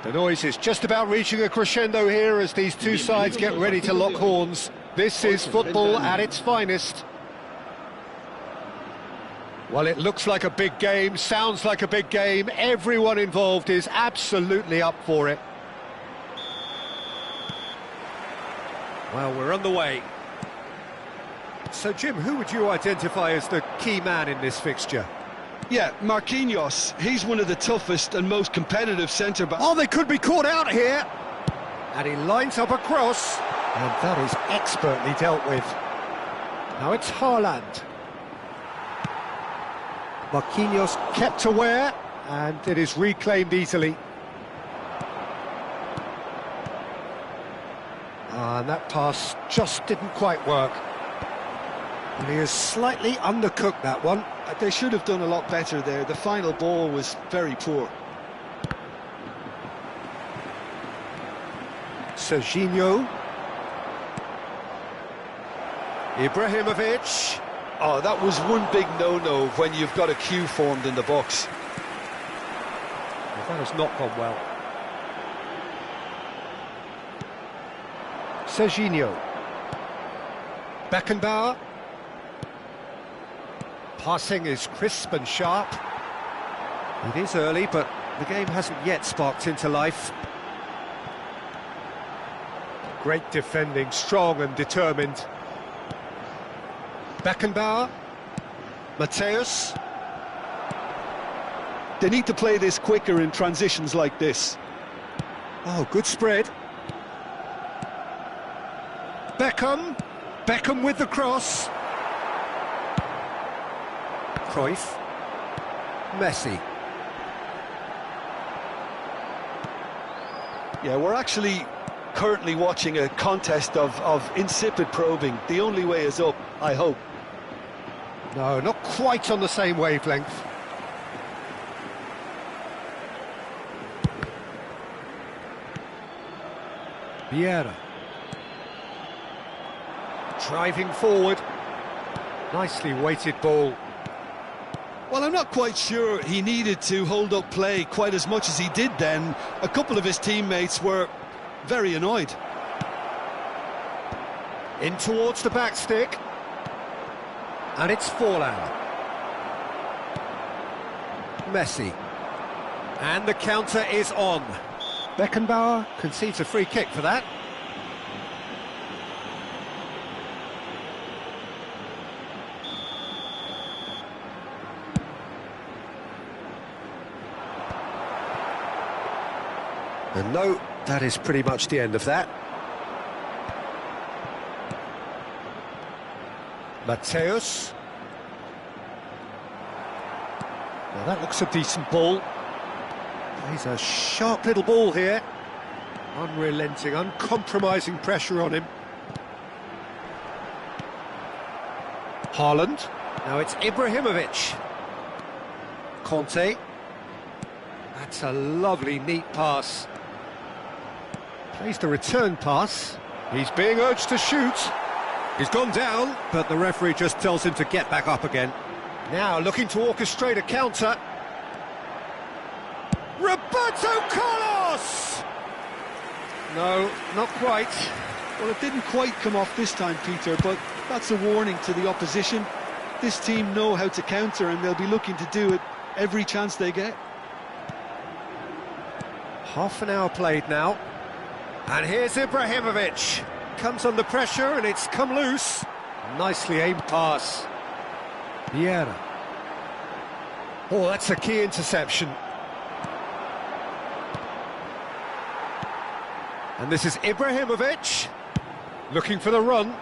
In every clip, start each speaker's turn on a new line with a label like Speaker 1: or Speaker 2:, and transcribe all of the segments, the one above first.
Speaker 1: The noise is just about reaching a crescendo here as these two sides get ready to lock horns. This is football at its finest. Well, it looks like a big game, sounds like a big game. Everyone involved is absolutely up for it. Well, we're on the way. So, Jim, who would you identify as the key man in this fixture?
Speaker 2: Yeah, Marquinhos. He's one of the toughest and most competitive centre-backs.
Speaker 1: Oh, they could be caught out here. And he lines up a cross. And that is expertly dealt with. Now it's Haaland. Marquinhos kept aware, and it is reclaimed easily. And that pass just didn't quite work. And he has slightly undercooked that one.
Speaker 2: They should have done a lot better there. The final ball was very poor.
Speaker 1: Serginho. Ibrahimovic.
Speaker 2: Oh, that was one big no-no when you've got a queue formed in the box.
Speaker 1: Well, that has not gone well. Serginho. Beckenbauer. Passing is crisp and sharp. It is early, but the game hasn't yet sparked into life. Great defending, strong and determined. Beckenbauer. Mateus.
Speaker 2: They need to play this quicker in transitions like this.
Speaker 1: Oh, good spread. Beckham. Beckham with the cross. Cruyff. Messi.
Speaker 2: Yeah, we're actually currently watching a contest of insipid probing. The only way is up, I hope.
Speaker 1: No, not quite on the same wavelength. Vieira. Driving forward. Nicely weighted ball.
Speaker 2: Well, I'm not quite sure he needed to hold up play quite as much as he did then. A couple of his teammates were very annoyed.
Speaker 1: In towards the back stick. And it's Forlan. Messi. And the counter is on. Beckenbauer concedes a free kick for that. And no, that is pretty much the end of that. Mateus. Now that looks a decent ball. He's a sharp little ball here. Unrelenting, uncompromising pressure on him. Haaland. Now it's Ibrahimovic. Conte. That's a lovely, neat pass. Plays the return pass. He's being urged to shoot. He's gone down, but the referee just tells him to get back up again. Now looking to orchestrate a counter. Roberto Carlos! No, not quite.
Speaker 2: Well, it didn't quite come off this time, Peter, but that's a warning to the opposition. This team know how to counter, and they'll be looking to do it every chance they get.
Speaker 1: Half an hour played now. And here's Ibrahimovic. Comes under pressure and it's come loose. Nicely aimed pass. Vieira. Oh, that's a key interception. And this is Ibrahimovic. Looking for the run.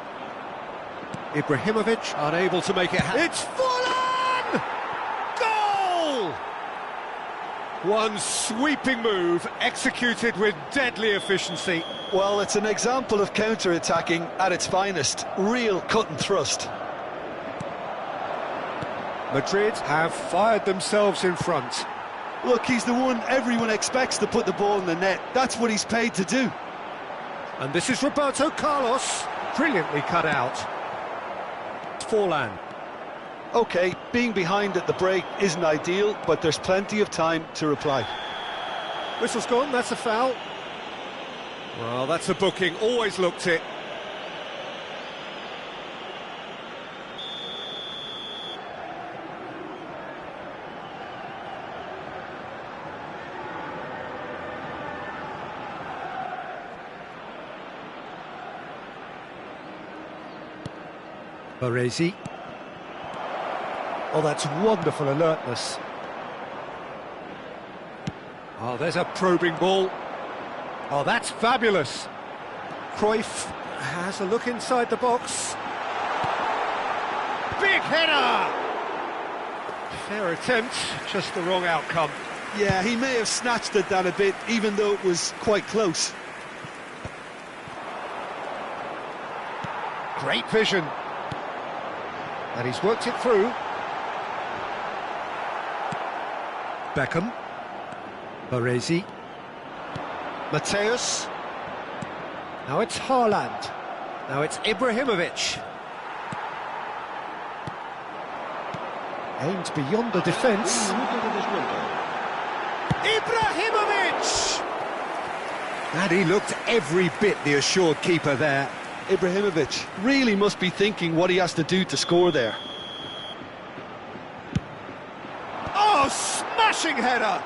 Speaker 1: Ibrahimovic unable to make it happen. It's Forlan! Goal! One sweeping move, executed with deadly efficiency.
Speaker 2: Well, it's an example of counter-attacking at its finest. Real cut and thrust.
Speaker 1: Madrid have fired themselves in front.
Speaker 2: Look, he's the one everyone expects to put the ball in the net. That's what he's paid to do.
Speaker 1: And this is Roberto Carlos. Brilliantly cut out. Forlan.
Speaker 2: OK, being behind at the break isn't ideal, but there's plenty of time to reply.
Speaker 1: Whistle's gone, that's a foul. Well, that's a booking, always looked it. Baresi. Oh, that's wonderful alertness. Oh, there's a probing ball. Oh, that's fabulous. Cruyff has a look inside the box. Big header! Fair attempt, just the wrong outcome.
Speaker 2: Yeah, he may have snatched at that a bit, even though it was quite close.
Speaker 1: Great vision. And he's worked it through. Beckham. Baresi. Mateus. Now it's Haaland. Now it's Ibrahimovic. Aimed beyond the defence. Ibrahimovic! And he looked every bit the assured keeper there.
Speaker 2: Ibrahimovic really must be thinking what he has to do to score there.
Speaker 1: Oh, smashing header!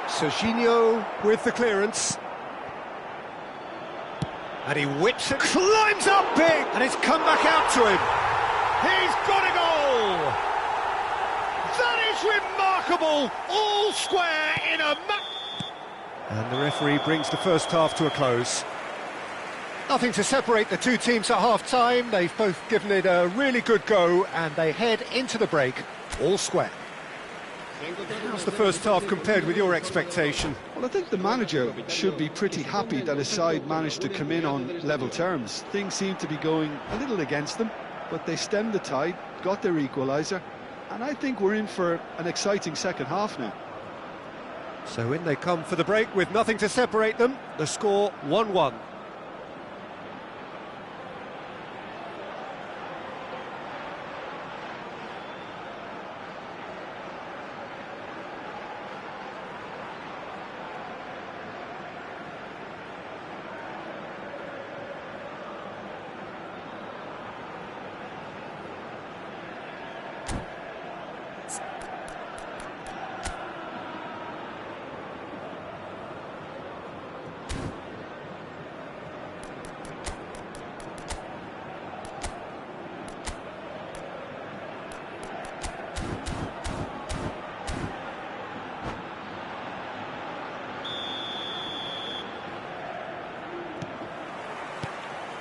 Speaker 1: Serginho with the clearance. And he whips it, climbs up big, and it's come back out to him. He's got a goal! That is remarkable! All square in a And the referee brings the first half to a close. Nothing to separate the two teams at half-time. They've both given it a really good go, and they head into the break all square. How's the first half compared with your expectation?
Speaker 2: Well, I think the manager should be pretty happy that his side managed to come in on level terms. Things seem to be going a little against them, but they stemmed the tide, got their equaliser, and I think we're in for an exciting second half now.
Speaker 1: So in they come for the break with nothing to separate them. The score 1-1.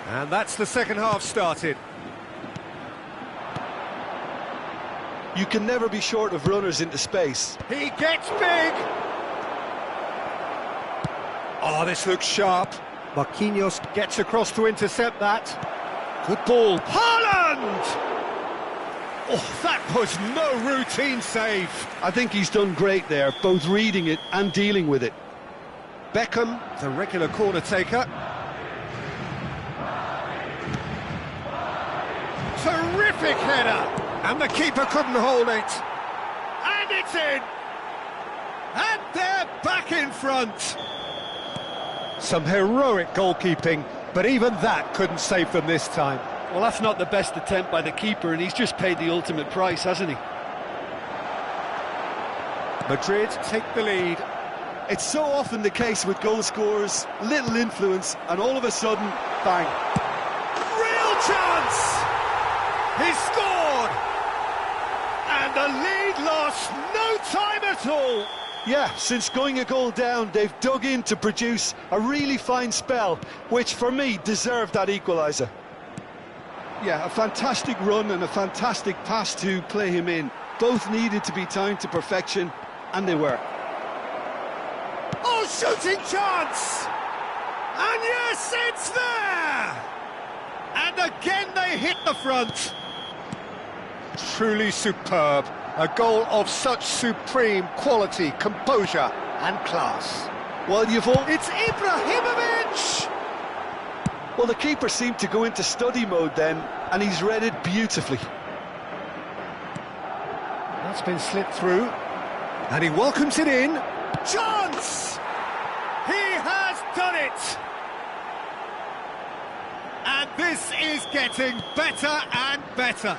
Speaker 1: And that's the second half started.
Speaker 2: You can never be short of runners into space.
Speaker 1: He gets big! Oh, this looks sharp. Marquinhos gets across to intercept that. Good ball. Haaland! Oh, that was no routine save.
Speaker 2: I think he's done great there, both reading it and dealing with it.
Speaker 1: Beckham, the regular corner taker. Terrific header! And the keeper couldn't hold it. And it's in! And they're back in front! Some heroic goalkeeping, but even that couldn't save them this time.
Speaker 2: Well, that's not the best attempt by the keeper, and he's just paid the ultimate price, hasn't he?
Speaker 1: Madrid take the lead.
Speaker 2: It's so often the case with goal scorers, little influence, and all of a sudden, bang.
Speaker 1: Real chance! He's scored! And the lead lost no time at all!
Speaker 2: Yeah, since going a goal down, they've dug in to produce a really fine spell, which for me deserved that equaliser. Yeah, a fantastic run and a fantastic pass to play him in. Both needed to be timed to perfection, and they were.
Speaker 1: Oh, shooting chance! And yes, it's there! And again they hit the front. Truly superb. A goal of such supreme quality, composure and class.
Speaker 2: Well,
Speaker 1: It's Ibrahimovic!
Speaker 2: Well, the keeper seemed to go into study mode then, and he's read it beautifully.
Speaker 1: That's been slipped through. And he welcomes it in. Chance! He has done it! And this is getting better and better.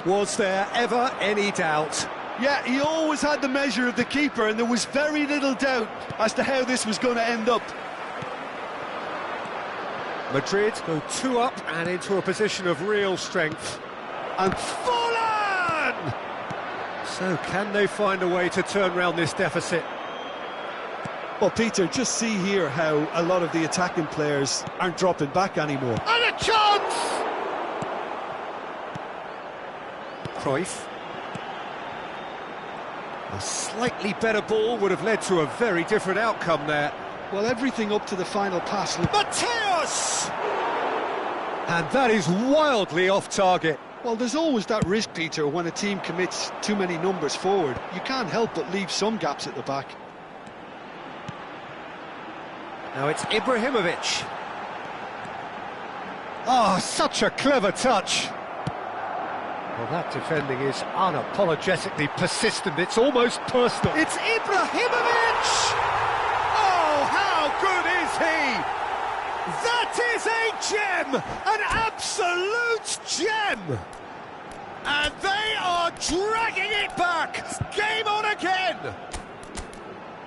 Speaker 1: Was there ever any doubt?
Speaker 2: Yeah, he always had the measure of the keeper, and there was very little doubt as to how this was going to end up.
Speaker 1: Madrid go 2 up and into a position of real strength. And fallen! So can they find a way to turn around this deficit?
Speaker 2: Well, Peter, just see here how a lot of the attacking players aren't dropping back anymore.
Speaker 1: And a chance! Cruyff. A slightly better ball would have led to a very different outcome there.
Speaker 2: Well, everything up to the final pass.
Speaker 1: Mateus! And that is wildly off target.
Speaker 2: Well, there's always that risk, Peter, when a team commits too many numbers forward. You can't help but leave some gaps at the back.
Speaker 1: Now it's Ibrahimovic. Oh, such a clever touch. Well, that defending is unapologetically persistent. It's almost personal. It's Ibrahimovic! Oh, how good is he? That is a gem! An absolute gem! And they are dragging it back! Game on again!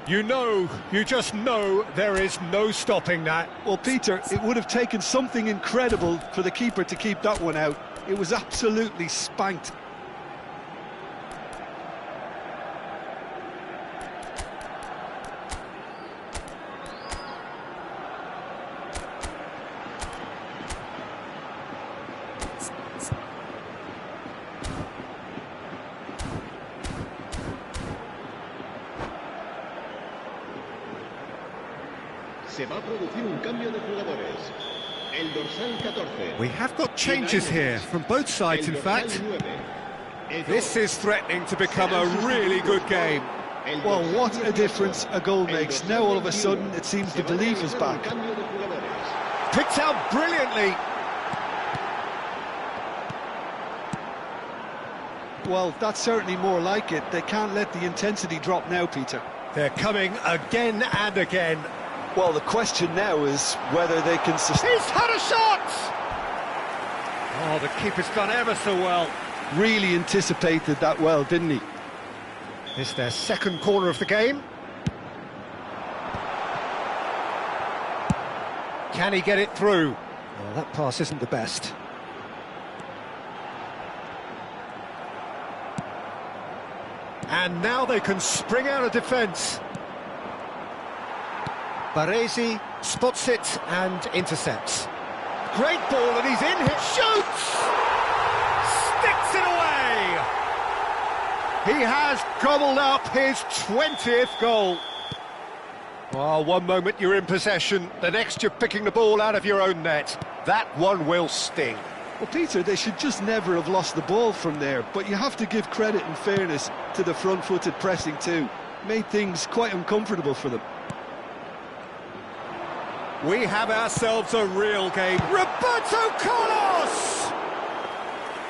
Speaker 1: You just know there is no stopping that.
Speaker 2: Well, Peter, it would have taken something incredible for the keeper to keep that one out. It was absolutely spanked.
Speaker 3: Se va a producir un cambio de jugadores. El dorsal 14.
Speaker 1: We have got changes here from both sides, in fact. This is threatening to become a really good game.
Speaker 2: Well, what a difference a goal makes. Now all of a sudden it seems the belief is back.
Speaker 1: Picked out brilliantly.
Speaker 2: Well, that's certainly more like it. They can't let the intensity drop now, Peter.
Speaker 1: They're coming again and again.
Speaker 2: Well, the question now is whether they can sustain.
Speaker 1: He's had a shot! Oh, the keeper's done ever so well.
Speaker 2: Really anticipated that well, didn't he?
Speaker 1: It's their second corner of the game. Can he get it through? Well, that pass isn't the best. And now they can spring out of defence. Baresi spots it and intercepts. Great ball, and he's in here. Shoots! Sticks it away! He has gobbled up his 20th goal. Well, one moment you're in possession, the next you're picking the ball out of your own net. That one will sting.
Speaker 2: Well, Peter, they should just never have lost the ball from there, but you have to give credit and fairness to the front-footed pressing too. Made things quite uncomfortable for them.
Speaker 1: We have ourselves a real game. Roberto Carlos!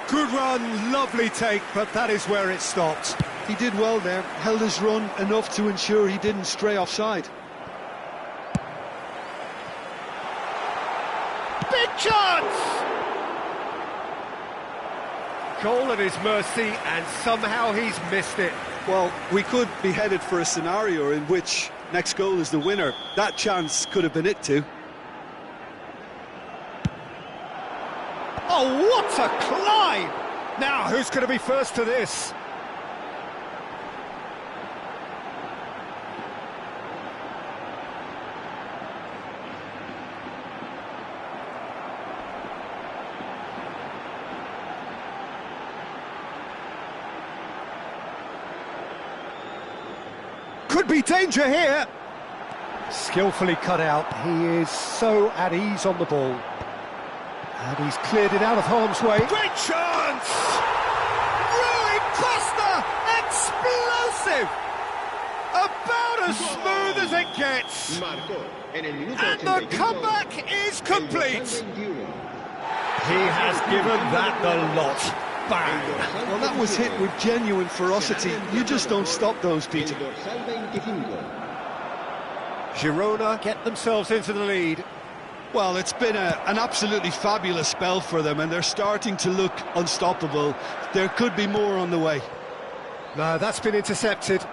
Speaker 1: Good run, lovely take, but that is where it stopped.
Speaker 2: He did well there, held his run enough to ensure he didn't stray offside.
Speaker 1: Big chance! Goal at his mercy, and somehow he's missed it.
Speaker 2: Well, we could be headed for a scenario in which next goal is the winner. That chance could have been it too.
Speaker 1: Oh, what a climb! Now, who's going to be first to this? Could be danger here. Skillfully cut out. He is so at ease on the ball. And he's cleared it out of harm's way. Great chance! Rui Costa! Explosive! About as smooth as it gets. And the comeback is complete. He has given that the lot. Bang!
Speaker 2: Well, that was hit with genuine ferocity. You just don't stop those, Peter.
Speaker 3: El dorsal 25.
Speaker 1: Girona get themselves into the lead.
Speaker 2: Well, it's been an absolutely fabulous spell for them, and they're starting to look unstoppable. There could be more on the way.
Speaker 1: No, that's been intercepted.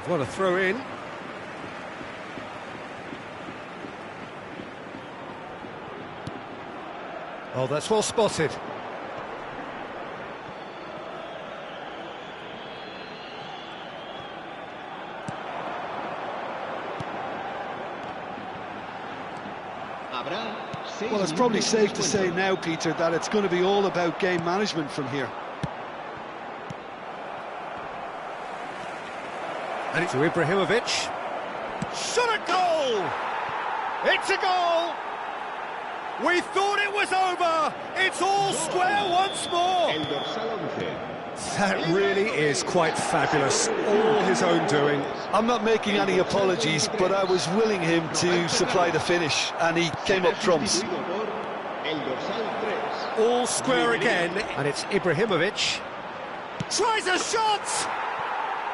Speaker 1: What a throw in. Oh, that's well spotted.
Speaker 2: Well, it's probably safe to say now, Peter, that it's going to be all about game management from here.
Speaker 1: And it's to Ibrahimovic. Shot a goal! It's a goal! We thought it was over! It's all square once more!
Speaker 3: El dorsal 11.
Speaker 1: That really is quite fabulous. All his own doing.
Speaker 2: I'm not making any apologies, but I was willing him to supply the finish, and he came up trumps.
Speaker 3: El dorsal 3.
Speaker 1: All square again. And it's Ibrahimovic. Tries a shot!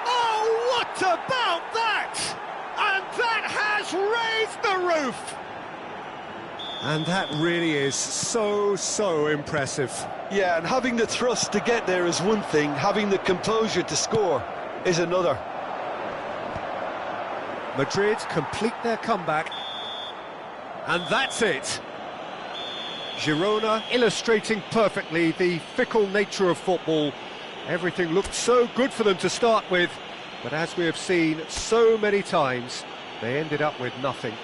Speaker 1: Oh, what about that? And that has raised the roof! And that really is so impressive.
Speaker 2: Yeah, and having the thrust to get there is one thing, having the composure to score is another.
Speaker 1: Madrid complete their comeback, and that's it. Girona illustrating perfectly the fickle nature of football. Everything looked so good for them to start with, but as we have seen so many times, they ended up with nothing.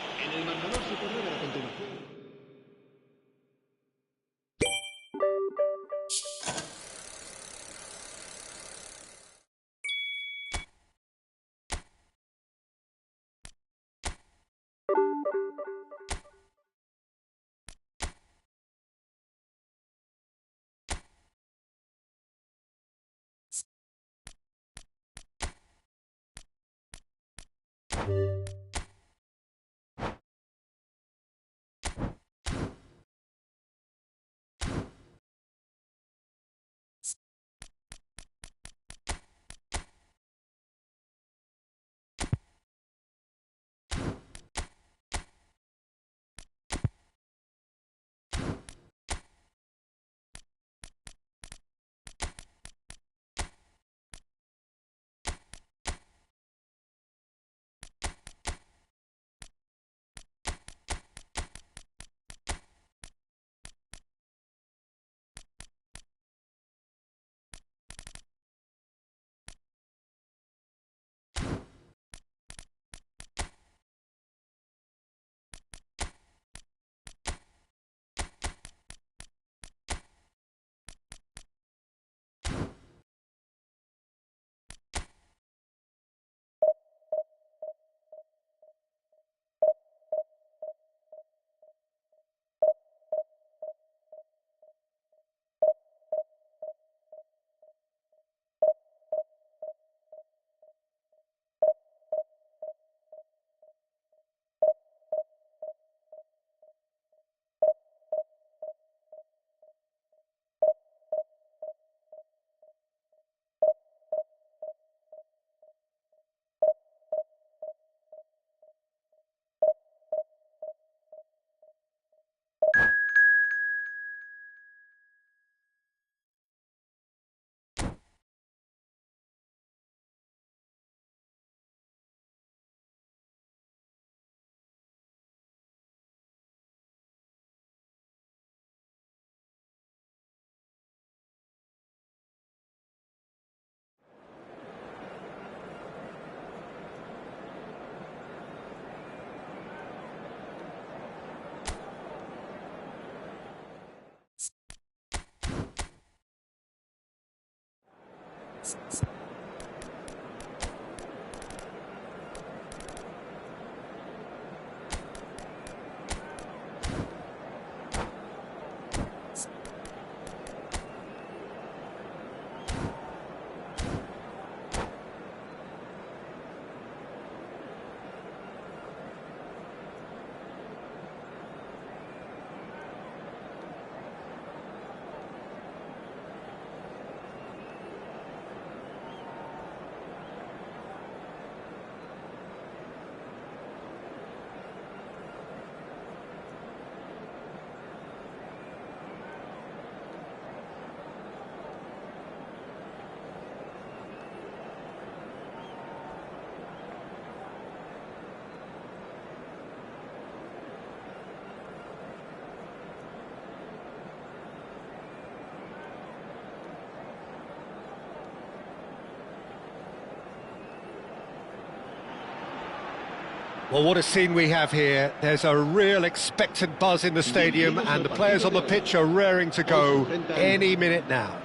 Speaker 1: Well, what a scene we have here. There's a real expectant buzz in the stadium, and the players on the pitch are raring to go any minute now.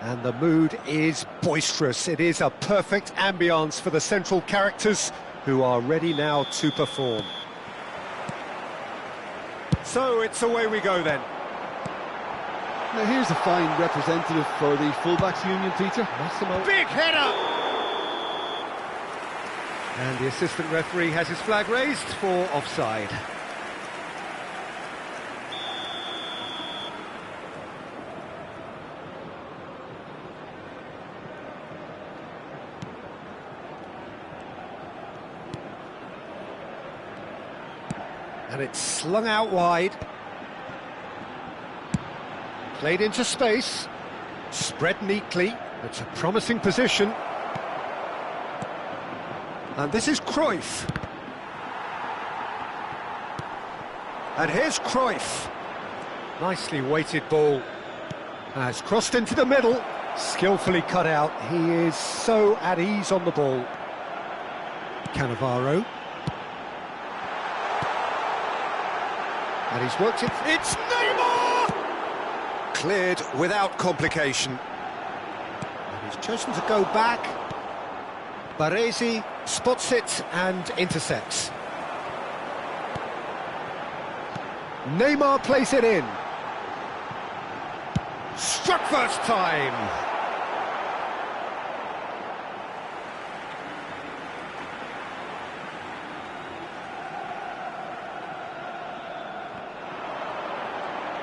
Speaker 1: And the mood is boisterous. It is a perfect ambience for the central characters, who are ready now to perform. So it's away we go then.
Speaker 2: Now here's a fine representative for the fullbacks union, Peter.
Speaker 1: Big header! And the assistant referee has his flag raised for offside. And it's slung out wide. Played into space. Spread neatly. It's a promising position. And this is Cruyff. And here's Cruyff. Nicely weighted ball. Has crossed into the middle. Skillfully cut out. He is so at ease on the ball. Cannavaro. And he's worked it. It's Neymar! Cleared without complication. And he's chosen to go back. Baresi spots it and intercepts. Neymar plays it in. Struck first time.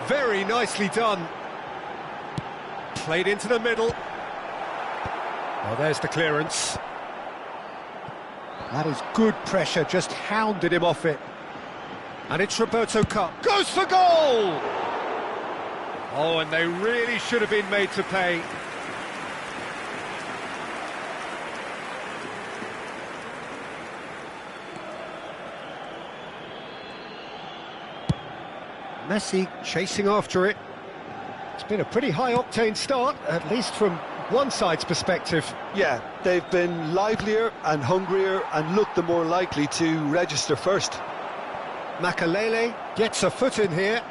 Speaker 1: Very nicely done. Played into the middle. Well, there's the clearance. That is good pressure, just hounded him off it. And it's Roberto Carlos. Goes for goal! Oh, and they really should have been made to pay. Messi chasing after it. It's been a pretty high-octane start, at least from one side's perspective.
Speaker 2: Yeah, they've been livelier and hungrier and looked the more likely to register first.
Speaker 1: Makalele gets a foot in here.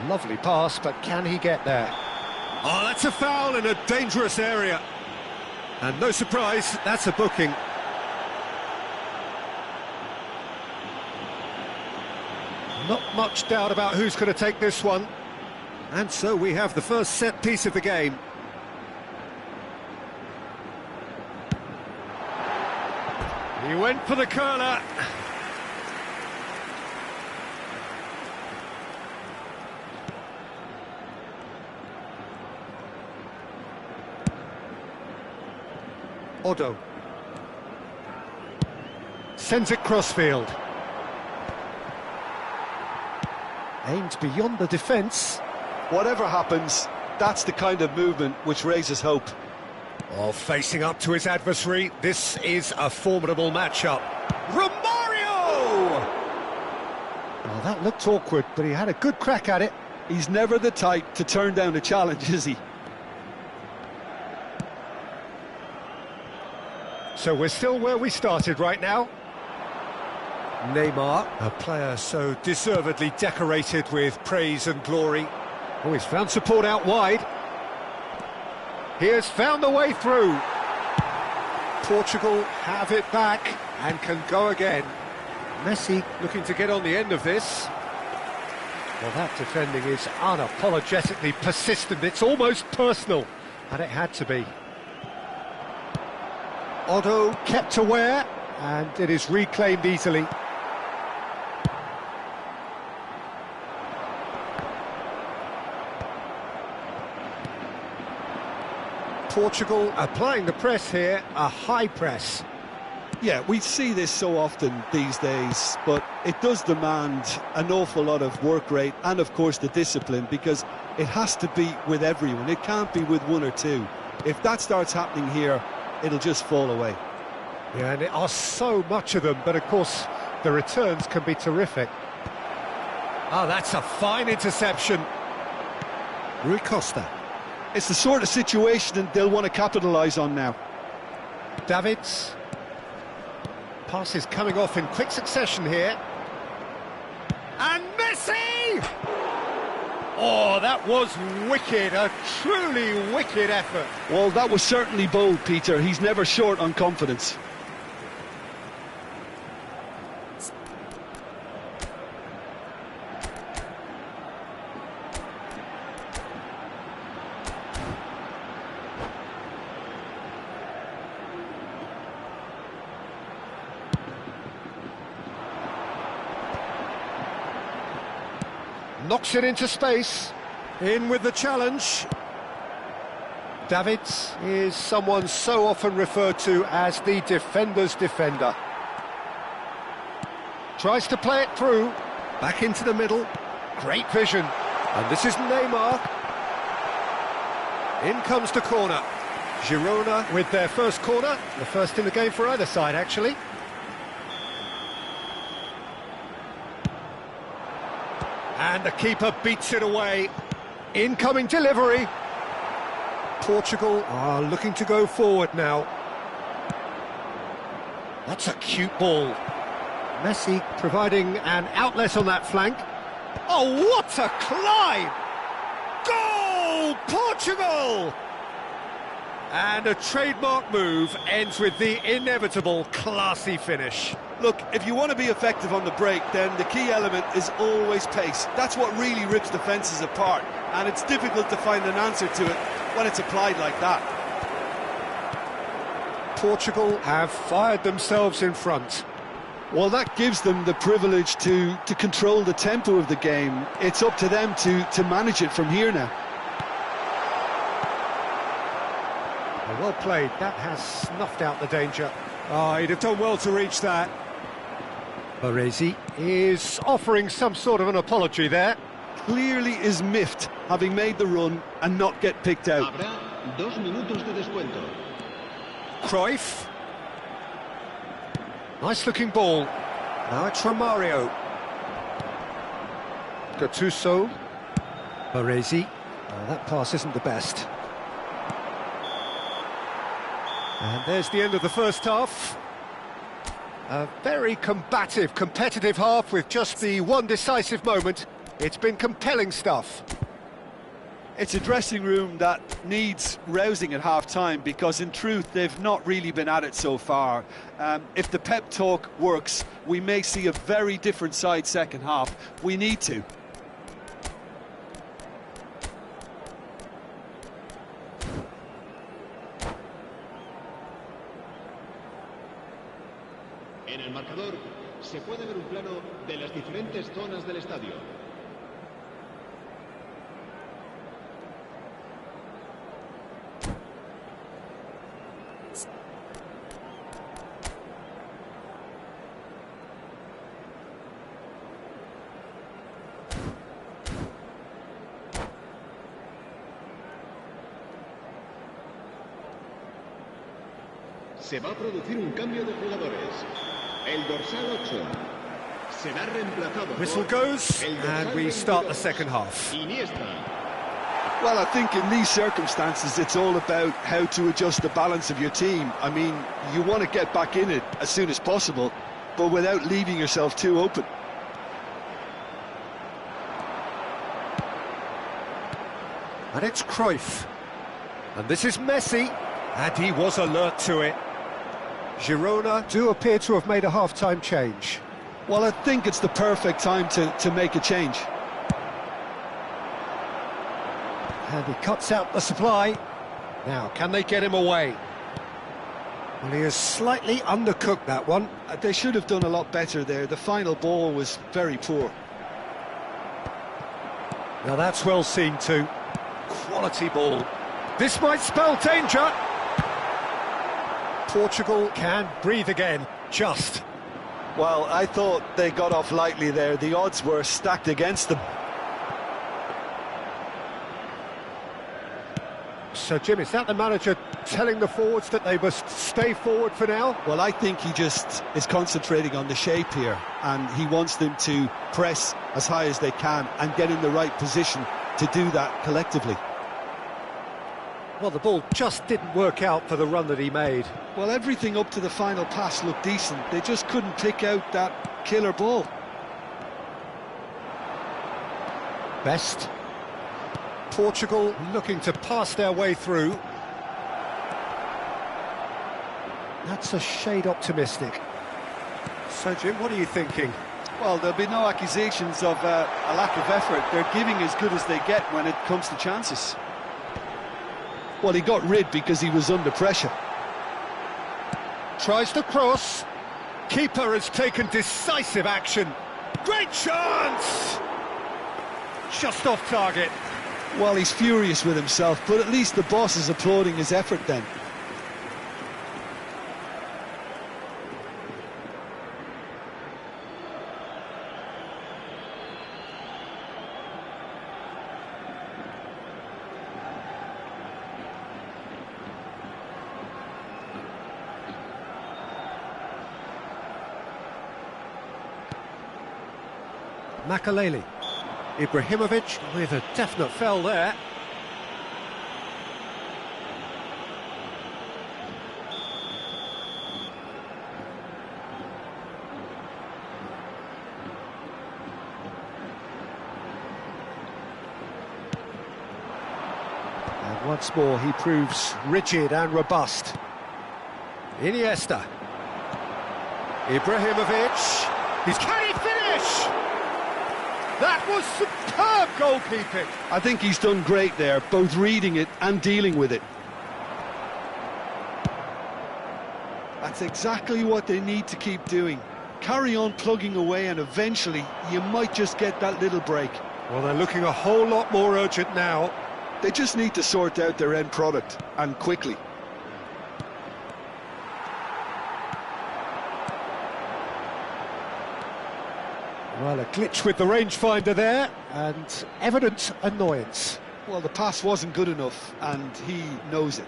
Speaker 1: Lovely pass, but can he get there? Oh, that's a foul in a dangerous area. And no surprise, that's a booking. Not much doubt about who's going to take this one. And so we have the first set piece of the game. He went for the curler. Odo. Sends it crossfield. Aimed beyond the defence.
Speaker 2: Whatever happens, that's the kind of movement which raises hope.
Speaker 1: Oh, facing up to his adversary, this is a formidable matchup. Romario! Well, that looked awkward, but he had a good crack at it.
Speaker 2: He's never the type to turn down a challenge, is he?
Speaker 1: So we're still where we started right now. Neymar, a player so deservedly decorated with praise and glory. Oh, he's found support out wide. He has found the way through. Portugal have it back and can go again. Messi looking to get on the end of this. Well, that defending is unapologetically persistent. It's almost personal, and it had to be. Odo kept aware, and it is reclaimed easily. Portugal applying the press here, a high press.
Speaker 2: Yeah, we see this so often these days, but it does demand an awful lot of work rate and, of course, the discipline, because it has to be with everyone. It can't be with one or two. If that starts happening here, it'll just fall away.
Speaker 1: Yeah, and there are so much of them, but of course the returns can be terrific. Oh, that's a fine interception. Rui Costa.
Speaker 2: It's the sort of situation they'll want to capitalise on now.
Speaker 1: Davids. Passes coming off in quick succession here. And Messi! Oh, that was wicked, a truly wicked effort.
Speaker 2: Well, that was certainly bold, Peter. He's never short on confidence.
Speaker 1: Knocks it into space. In with the challenge. Davids is someone so often referred to as the defender's defender. Tries to play it through. Back into the middle. Great vision. And this is Neymar. In comes the corner. Girona with their first corner. The first in the game for either side, actually. And the keeper beats it away. Incoming delivery. Portugal are looking to go forward now. That's a cute ball. Messi providing an outlet on that flank. Oh, what a climb! Goal! Portugal! And a trademark move ends with the inevitable classy finish.
Speaker 2: Look, if you want to be effective on the break, then the key element is always pace. That's what really rips defences apart, and it's difficult to find an answer to it when it's applied like that.
Speaker 1: Portugal have fired themselves in front.
Speaker 2: Well, that gives them the privilege to control the tempo of the game. It's up to them to manage it from here now.
Speaker 1: Well played, that has snuffed out the danger. Oh, he'd have done well to reach that. Baresi is offering some sort of an apology there.
Speaker 2: Clearly is miffed, having made the run and not get picked out.
Speaker 3: Habrá 2 minutos de descuento.
Speaker 1: Cruyff. Nice looking ball. Now it's Romario. Gattuso. Baresi. Oh, that pass isn't the best. And there's the end of the first half. A very combative, competitive half with just the one decisive moment. It's been compelling stuff.
Speaker 2: It's a dressing room that needs rousing at half-time because, in truth, they've not really been at it so far. If the pep talk works, we may see a very different side second half. We need to.
Speaker 3: En el marcador se puede ver un plano de las diferentes zonas del estadio. Se va a producir un cambio de jugadores. El dorsal 8 será reemplazado.
Speaker 1: Whistle goes, and we start the second half.
Speaker 3: Iniesta.
Speaker 2: Well, I think in these circumstances, it's all about how to adjust the balance of your team. I mean, you want to get back in it as soon as possible, but without leaving yourself too open.
Speaker 1: And it's Cruyff. And this is Messi. And he was alert to it. Girona do appear to have made a half-time change.
Speaker 2: Well, I think it's the perfect time to make a change.
Speaker 1: And he cuts out the supply. Now, can they get him away? Well, he has slightly undercooked that one.
Speaker 2: They should have done a lot better there. The final ball was very poor.
Speaker 1: Now, that's well seen too. Quality ball. This might spell danger. Portugal can breathe again, just.
Speaker 2: Well, I thought they got off lightly there. The odds were stacked against them.
Speaker 1: So, Jim, is that the manager telling the forwards that they must stay forward for now?
Speaker 2: Well, I think he just is concentrating on the shape here, and he wants them to press as high as they can and get in the right position to do that collectively.
Speaker 1: Well, the ball just didn't work out for the run that he made.
Speaker 2: Well, everything up to the final pass looked decent. They just couldn't pick out that killer ball.
Speaker 1: Best. Portugal looking to pass their way through. That's a shade optimistic. So, Jim, what are you thinking?
Speaker 2: Well, there'll be no accusations of a lack of effort. They're giving as good as they get when it comes to chances. Well, he got rid because he was under pressure.
Speaker 1: Tries to cross. Keeper has taken decisive action. Great chance! Just off target.
Speaker 2: Well, he's furious with himself, but at least the boss is applauding his effort then.
Speaker 1: Makaleli. Ibrahimovic with a definite foul there. And once more he proves rigid and robust. Iniesta. Ibrahimovic. Can he finish? That was superb goalkeeping.
Speaker 2: I think he's done great there, both reading it and dealing with it. That's exactly what they need to keep doing. Carry on plugging away and eventually you might just get that little break.
Speaker 1: Well, they're looking a whole lot more urgent now.
Speaker 2: They just need to sort out their end product, and quickly.
Speaker 1: Well, a glitch with the rangefinder there, and evident annoyance.
Speaker 2: Well, the pass wasn't good enough, and he knows it.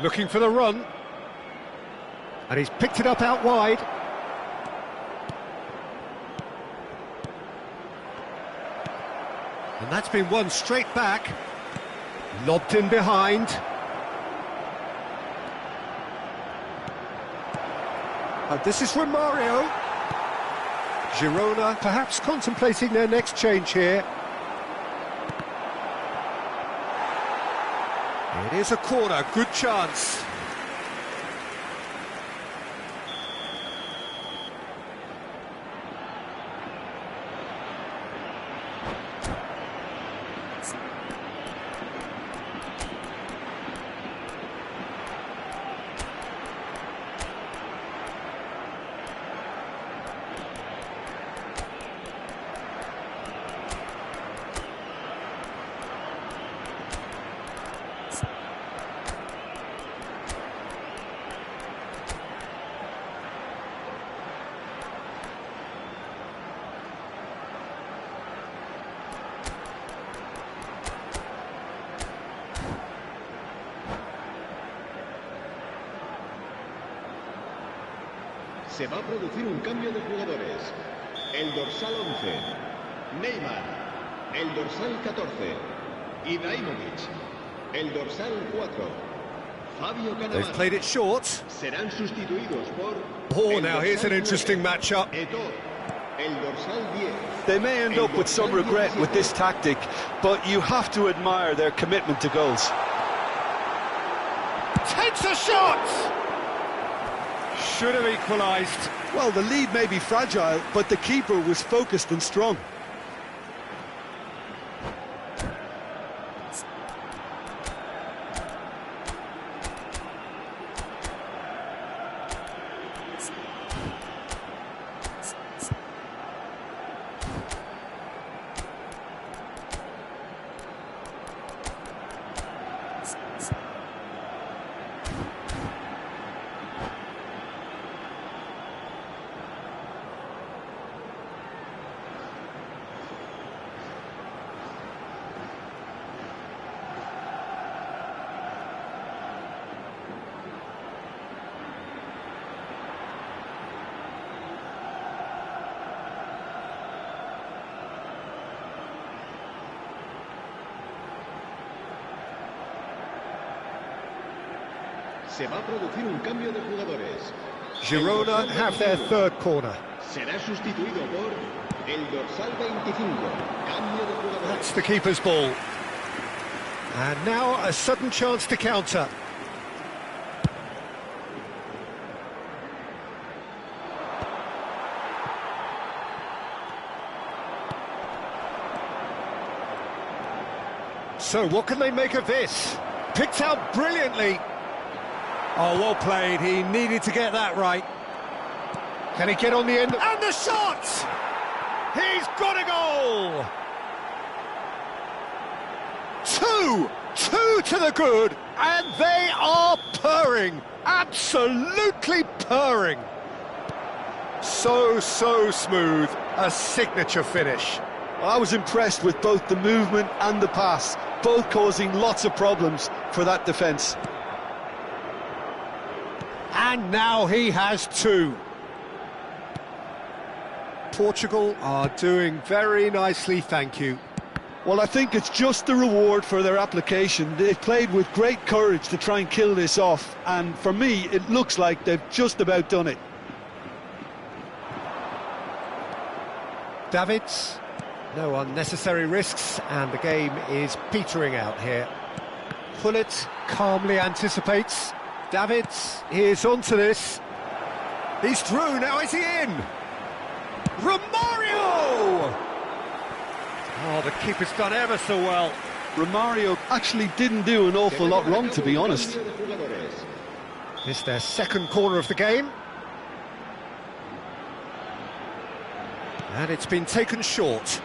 Speaker 1: Looking for the run. And he's picked it up out wide. And that's been won straight back. Lobbed in behind. And this is from Mario. Girona perhaps contemplating their next change here. It is a corner, good chance.
Speaker 3: Se va a producir un cambio de jugadores. El dorsal 11, Neymar. El dorsal 14, Ibrahimovic. El dorsal 4, Fabio Cannavaro.
Speaker 1: They've played it short.
Speaker 3: Serán sustituidos por...
Speaker 1: Oh, now here's an interesting matchup.
Speaker 3: Eto'o. El dorsal 10.
Speaker 2: They may end up with some regret with this tactic, but you have to admire their commitment to goals.
Speaker 1: Takes a shot! Should have equalised.
Speaker 2: Well, the lead may be fragile, but the keeper was focused and strong.
Speaker 3: Se va a producir un cambio de jugadores.
Speaker 1: Girona have their third corner.
Speaker 3: Será sustituido por el dorsal 25. Cambio de jugadores.
Speaker 1: That's the keeper's ball. And now a sudden chance to counter. So what can they make of this? Picked out brilliantly. Oh, well played. He needed to get that right. Can he get on the end? And the shot! He's got a goal! Two to the good, and they are purring. Absolutely purring. So smooth. A signature finish.
Speaker 2: I was impressed with both the movement and the pass, both causing lots of problems for that defence.
Speaker 1: And now he has two. Portugal are doing very nicely, thank you.
Speaker 2: Well, I think it's just the reward for their application. They've played with great courage to try and kill this off, and for me, it looks like they've just about done it.
Speaker 1: Davids, no unnecessary risks, and the game is petering out here. Pullet calmly anticipates. Davids is onto this. He's through, now is he in? Romario! Oh, the keeper's done ever so well.
Speaker 2: Romario actually didn't do an awful lot wrong, to be honest.
Speaker 1: It's their second corner of the game. And it's been taken short.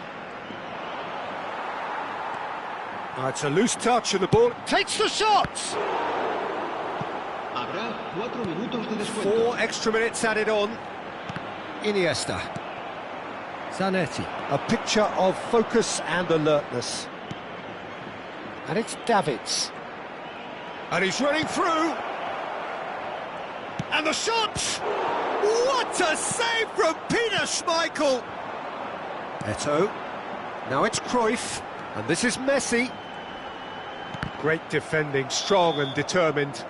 Speaker 1: It's a loose touch and the ball takes the shot!
Speaker 3: Habrá 4 minutos de descuento.
Speaker 1: 4 extra minutes added on. Iniesta. Zanetti. A picture of focus and alertness. And it's Davids. And he's running through. And the shot! What a save from Peter Schmeichel! Eto'o. Now it's Cruyff. And this is Messi. Great defending, strong and determined.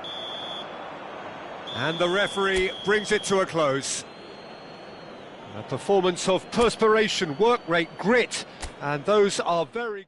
Speaker 1: And the referee brings it to a close. A performance of perspiration, work rate, grit, and those are very...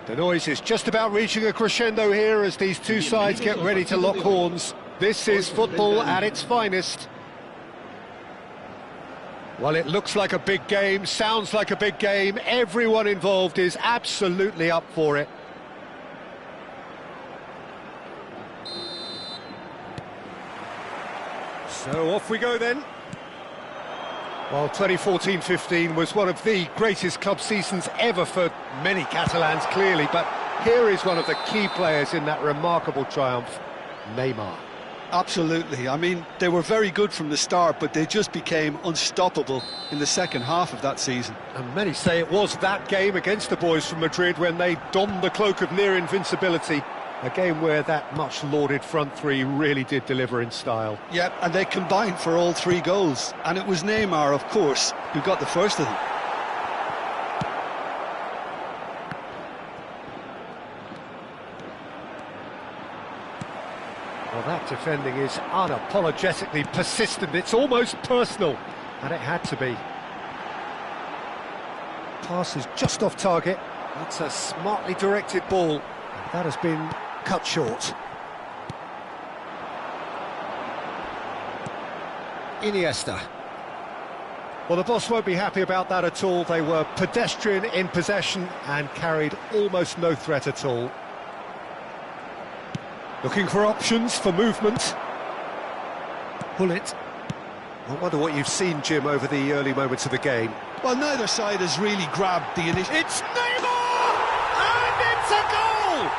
Speaker 1: The noise is just about reaching a crescendo here as these two sides get ready to lock horns. This is football at its finest. Well, it looks like a big game, sounds like a big game. Everyone involved is absolutely up for it. So off we go then. Well, 2014-15 was one of the greatest club seasons ever for many Catalans, clearly, but here is one of the key players in that remarkable triumph, Neymar.
Speaker 2: Absolutely. I mean, they were very good from the start, but they just became unstoppable in the second half of that season.
Speaker 1: And many say it was that game against the boys from Madrid when they donned the cloak of near invincibility. A game where that much lauded front three really did deliver in style.
Speaker 2: Yep, and they combined for all 3 goals. And it was Neymar, of course, who got the first of them.
Speaker 1: Well, that defending is unapologetically persistent. It's almost personal, and it had to be. Pass is just off target. That's a smartly directed ball. And that has been cut short. Iniesta. Well, the boss won't be happy about that at all. They were pedestrian in possession and carried almost no threat at all. Looking for options for movement. Pull it. I wonder what you've seen, Jim, over the early moments of the game.
Speaker 2: Well, neither side has really grabbed the initiative.
Speaker 1: It's Neymar! And it's a goal!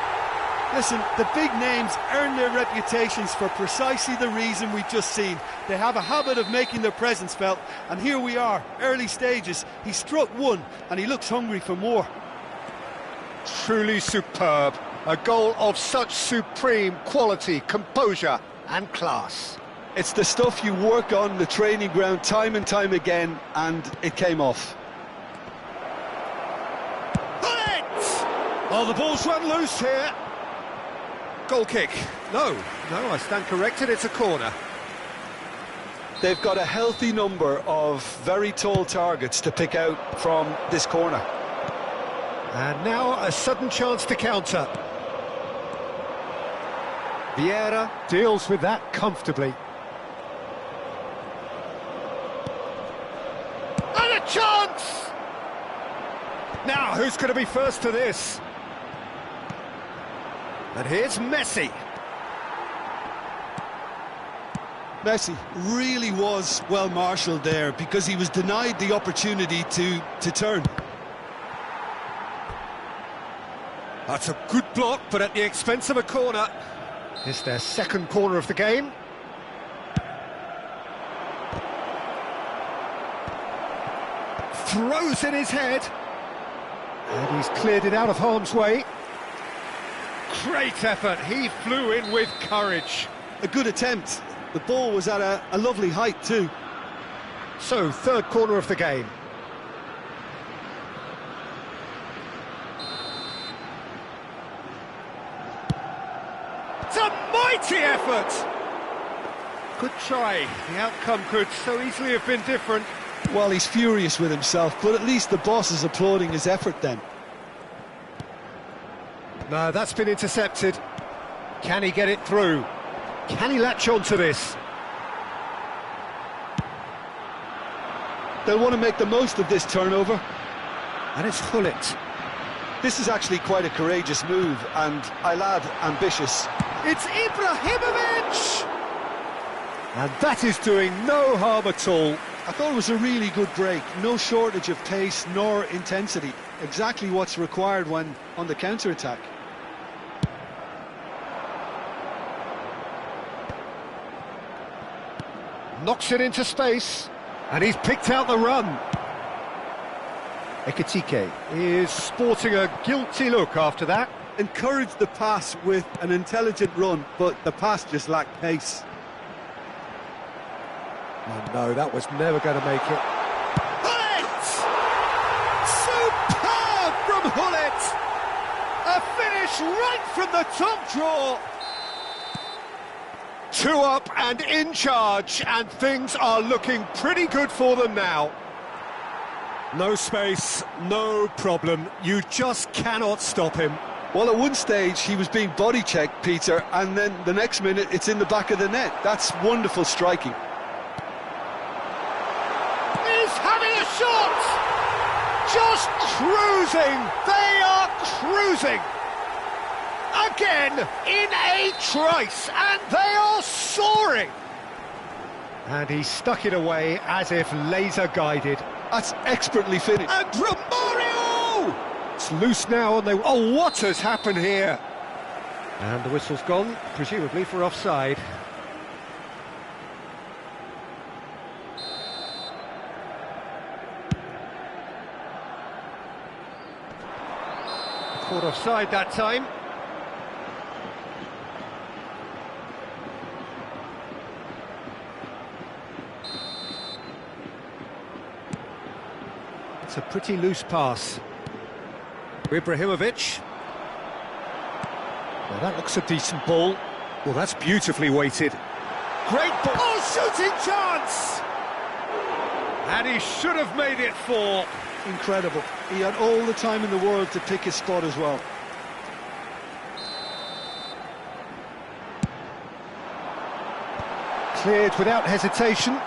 Speaker 2: Listen, the big names earn their reputations for precisely the reason we've just seen. They have a habit of making their presence felt, and here we are, early stages. He struck one, and he looks hungry for more.
Speaker 1: Truly superb. A goal of such supreme quality, composure and class.
Speaker 2: It's the stuff you work on the training ground time and time again, and it came off.
Speaker 1: Oh, the ball's run loose here. Goal kick. No, I stand corrected, it's a corner.
Speaker 2: They've got a healthy number of very tall targets to pick out from this corner.
Speaker 1: And now a sudden chance to counter. Vieira deals with that comfortably. And a chance! Now, who's going to be first to this? And here's Messi.
Speaker 2: Messi really was well marshalled there because he was denied the opportunity to turn.
Speaker 1: That's a good block, but at the expense of a corner. It's their second corner of the game. Throws in his head. And he's cleared it out of harm's way. Great effort, he flew in with courage.
Speaker 2: A good attempt. The ball was at a lovely height too.
Speaker 1: So, third corner of the game. It's a mighty effort! Good try. The outcome could so easily have been different.
Speaker 2: Well, he's furious with himself, but at least the boss is applauding his effort then.
Speaker 1: No, that's been intercepted. Can he get it through? Can he latch on to this?
Speaker 2: They'll want to make the most of this turnover.
Speaker 1: And it's Hullet.
Speaker 2: This is actually quite a courageous move, and I'll add, ambitious.
Speaker 1: It's Ibrahimovic! And that is doing no harm at all.
Speaker 2: I thought it was a really good break. No shortage of pace nor intensity. Exactly what's required when on the counter-attack.
Speaker 1: Knocks it into space, and he's picked out the run. Ekitike is sporting a guilty look after that.
Speaker 2: Encouraged the pass with an intelligent run, but the pass just lacked pace.
Speaker 1: Oh no, that was never going to make it. Hullet! Superb from Hullet! A finish right from the top draw. 2 up and in charge, and things are looking pretty good for them now. No space, no problem. You just cannot stop him.
Speaker 2: Well, at one stage he was being body checked, Peter, and then the next minute it's in the back of the net. That's wonderful striking.
Speaker 1: He's having a shot! Just cruising! They are cruising! Again, in a trice, and they are soaring! And he stuck it away as if laser-guided.
Speaker 2: That's expertly finished.
Speaker 1: And Romario! It's loose now, and they... Oh, what has happened here? And the whistle's gone, presumably for offside. Caught offside that time. It's a pretty loose pass. Ibrahimovic. Well, that looks a decent ball. Well, that's beautifully weighted. Great ball. Oh, shooting chance! And he should have made it four.
Speaker 2: Incredible. He had all the time in the world to pick his spot as well.
Speaker 1: Cleared without hesitation.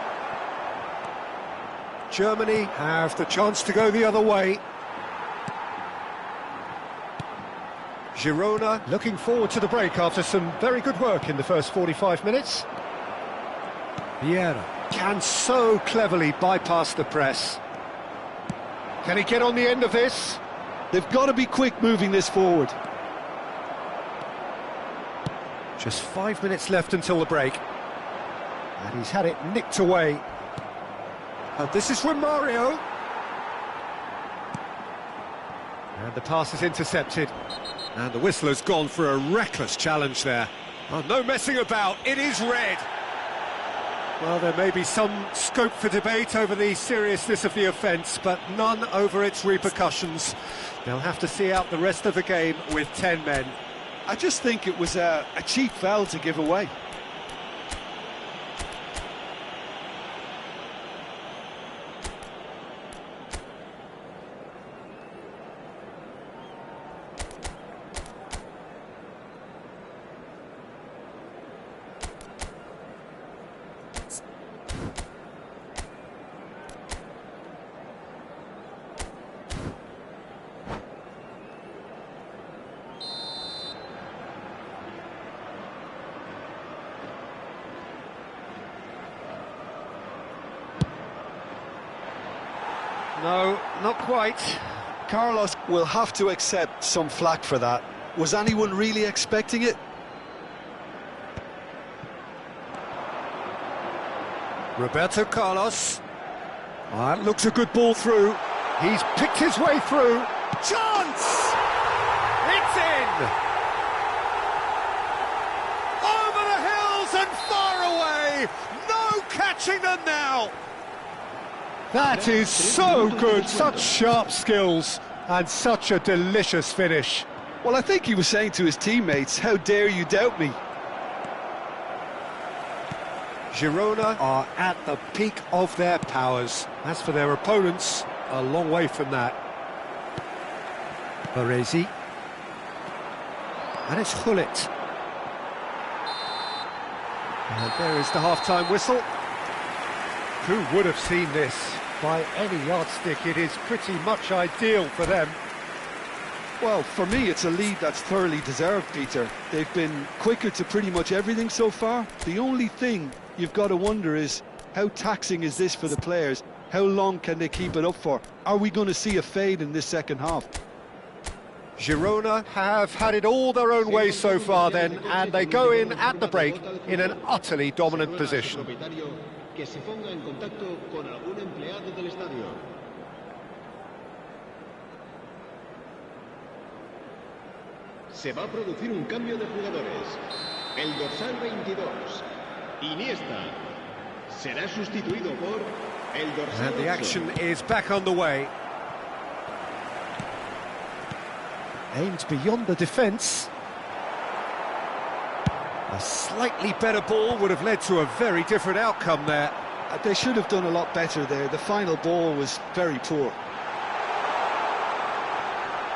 Speaker 1: Germany have the chance to go the other way. Girona looking forward to the break after some very good work in the first 45 minutes. Vieira can so cleverly bypass the press. Can he get on the end of this?
Speaker 2: They've got to be quick moving this forward.
Speaker 1: Just 5 minutes left until the break. And he's had it nicked away. And this is Romario. And the pass is intercepted. And the whistle has gone for a reckless challenge there. Oh, no messing about, it is red. Well, there may be some scope for debate over the seriousness of the offence, but none over its repercussions. They'll have to see out the rest of the game with 10 men.
Speaker 2: I just think it was a cheap foul to give away.
Speaker 1: No, not quite.
Speaker 2: Carlos will have to accept some flack for that. Was anyone really expecting it?
Speaker 1: Roberto Carlos. That looks a good ball through. He's picked his way through. Chance! It's in! Over the hills and far away! No catching them now! That is so good, such sharp skills and such a delicious finish.
Speaker 2: Well, I think he was saying to his teammates, how dare you doubt me?
Speaker 1: Girona are at the peak of their powers. As for their opponents, a long way from that. Baresi. And it's Hullet. And there is the half-time whistle. Who would have seen this? By any yardstick, it is pretty much ideal for them.
Speaker 2: Well, for me, it's a lead that's thoroughly deserved, Peter. They've been quicker to pretty much everything so far. The only thing you've got to wonder is, how taxing is this for the players? How long can they keep it up for? Are we going to see a fade in this second half?
Speaker 1: Girona have had it all their own way so far then, and they go in at the break in an utterly dominant position.
Speaker 3: Que se ponga en contacto con algún empleado del estadio. Se va a producir un cambio de jugadores. El dorsal 22, Iniesta, será sustituido por el dorsal 8.
Speaker 1: And the action is back underway. Aimed beyond the defence. A slightly better ball would have led to a very different outcome there.
Speaker 2: They should have done a lot better there. The final ball was very poor.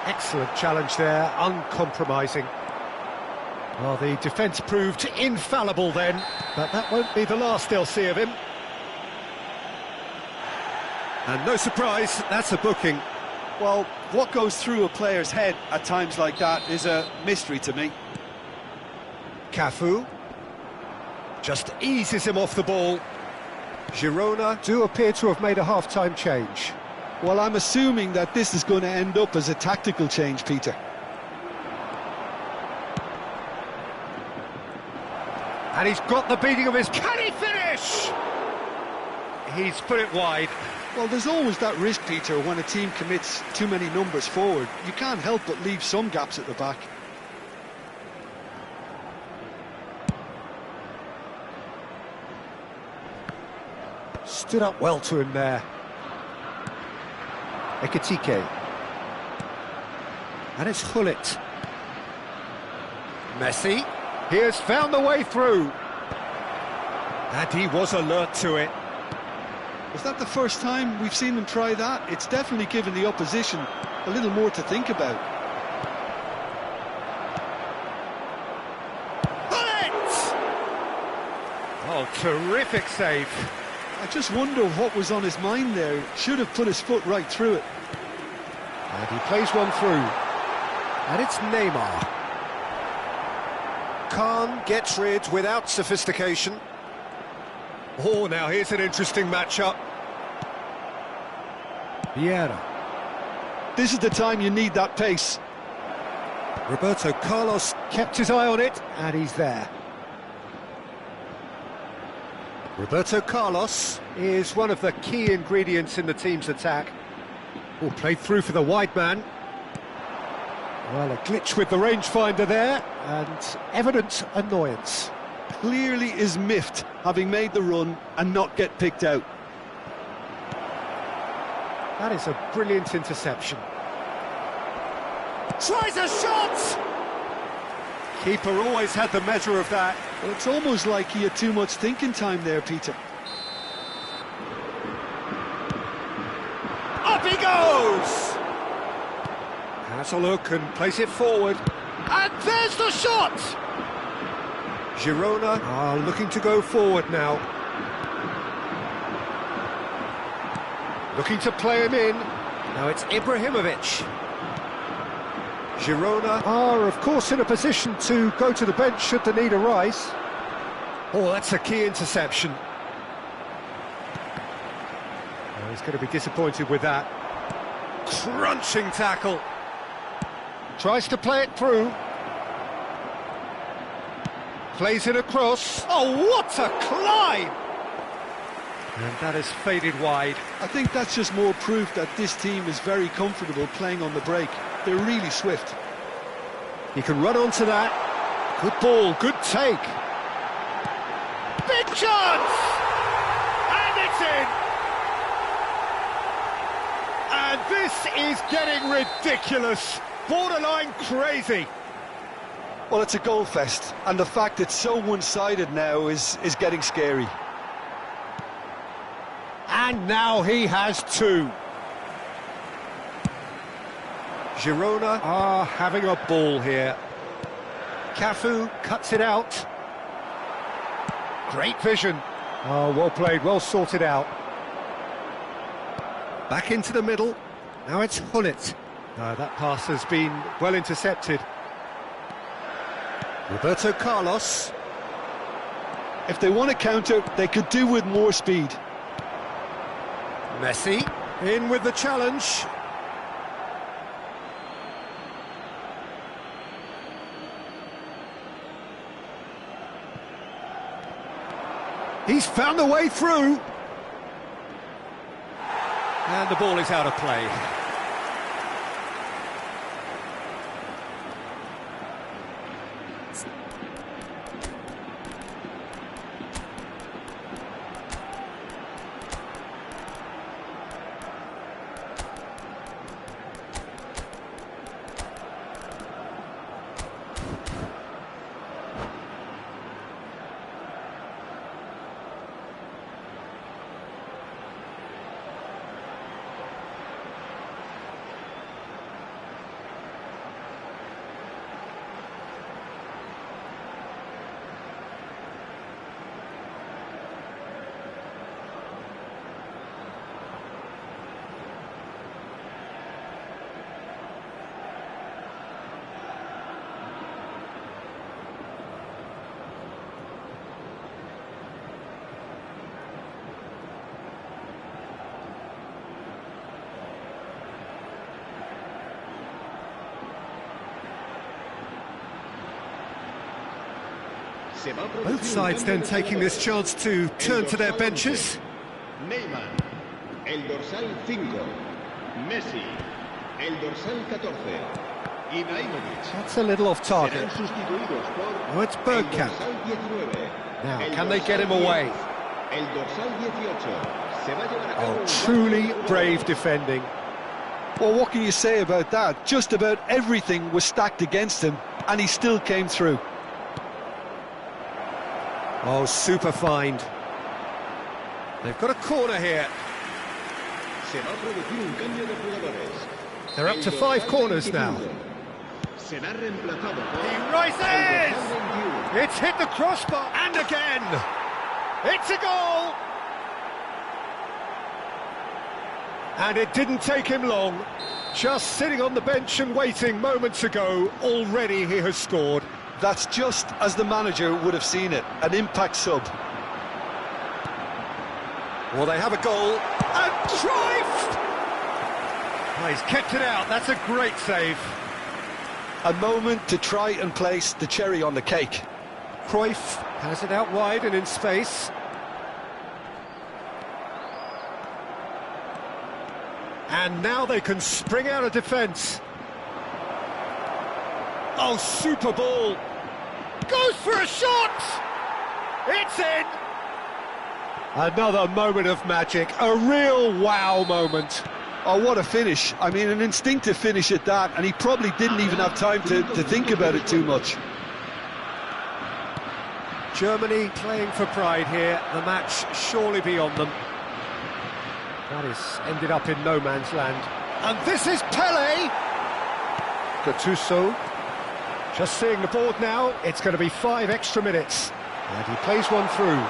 Speaker 1: Excellent challenge there, uncompromising. Well, the defence proved infallible then, but that won't be the last they'll see of him. And no surprise, that's a booking.
Speaker 2: Well, what goes through a player's head at times like that is a mystery to me.
Speaker 1: Cafu just eases him off the ball. Girona do appear to have made a half-time change.
Speaker 2: Well, I'm assuming that this is going to end up as a tactical change, Peter.
Speaker 1: And he's got the beating of his... Can he finish? He's put it wide.
Speaker 2: Well, there's always that risk, Peter, when a team commits too many numbers forward. You can't help but leave some gaps at the back.
Speaker 1: Stood up well to him there. Ekitike. And it's Hullet. Messi. He has found the way through. And he was alert to it.
Speaker 2: Was that the first time we've seen them try that? It's definitely given the opposition a little more to think about.
Speaker 1: Hullet! Oh, terrific save.
Speaker 2: I just wonder what was on his mind there. Should have put his foot right through it.
Speaker 1: And he plays one through. And it's Neymar. Khan gets rid without sophistication. Oh, now here's an interesting matchup. Vieira.
Speaker 2: This is the time you need that pace.
Speaker 1: Roberto Carlos kept his eye on it, and he's there. Roberto Carlos is one of the key ingredients in the team's attack. Oh, played through for the wide man. Well, a glitch with the rangefinder there, and evident annoyance.
Speaker 2: Clearly is miffed, having made the run and not get picked out.
Speaker 1: That is a brilliant interception. Tries a shot! Keeper always had the measure of that.
Speaker 2: Well, it's almost like he had too much thinking time there, Peter.
Speaker 1: Up he goes! Has a look and plays it forward. And there's the shot! Girona are looking to go forward now. Looking to play him in. Now it's Ibrahimovic. Girona are, of course, in a position to go to the bench should the need arise. Oh, that's a key interception. Oh, he's going to be disappointed with that. Crunching tackle. Tries to play it through. Plays it across. Oh, what a climb! And that is faded wide.
Speaker 2: I think that's just more proof that this team is very comfortable playing on the break. They're really swift.
Speaker 1: He can run onto that. Good ball, good take. Big chance! And it's in! And this is getting ridiculous. Borderline crazy.
Speaker 2: Well, it's a goal fest, and the fact it's so one-sided now is getting scary.
Speaker 1: And now he has two. Girona are having a ball here. Cafu cuts it out. Great vision. Oh, well played, well sorted out. Back into the middle. Now it's Hullet. No, that pass has been well intercepted. Roberto Carlos.
Speaker 2: If they want to counter, they could do with more speed.
Speaker 1: Messi in with the challenge. He's found a way through. And the ball is out of play. Both sides then taking this chance to turn to their benches.
Speaker 3: Neymar, el dorsal 5. Messi, el dorsal 14.
Speaker 1: That's a little off target. Oh, it's Bergkamp. Now, can they get him away? Oh, truly brave defending.
Speaker 2: Well, what can you say about that? Just about everything was stacked against him, and he still came through.
Speaker 1: Oh, super find. They've got a corner here. They're up to 5 corners now. He rises! It's hit the crossbar, and again! It's a goal! And it didn't take him long. Just sitting on the bench and waiting moments ago, already he has scored.
Speaker 2: That's just as the manager would have seen it, an impact sub.
Speaker 1: Well, they have a goal, and Cruyff! Oh, he's kept it out, that's a great save.
Speaker 2: A moment to try and place the cherry on the cake.
Speaker 1: Cruyff has it out wide and in space. And now they can spring out of defence. Oh, super ball. Goes for a shot! It's in! Another moment of magic, a real wow moment.
Speaker 2: Oh, what a finish. I mean, an instinctive finish at that, and he probably didn't even have time to think about it too much.
Speaker 1: Germany playing for pride here, the match surely beyond them. That is ended up in no man's land. And this is Pele! Gattuso. Just seeing the board now, it's going to be 5 extra minutes. And he plays one through.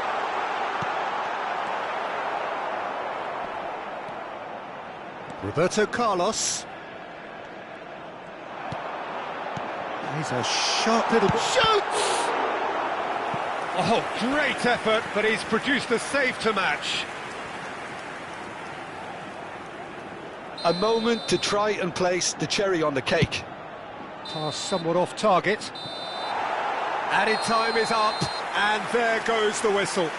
Speaker 1: Roberto Carlos. He's a sharp little... Shoots! Oh, great effort, but he's produced a save to match.
Speaker 2: A moment to try and place the cherry on the cake.
Speaker 1: Pass somewhat off target. Added time is up, and there goes the whistle.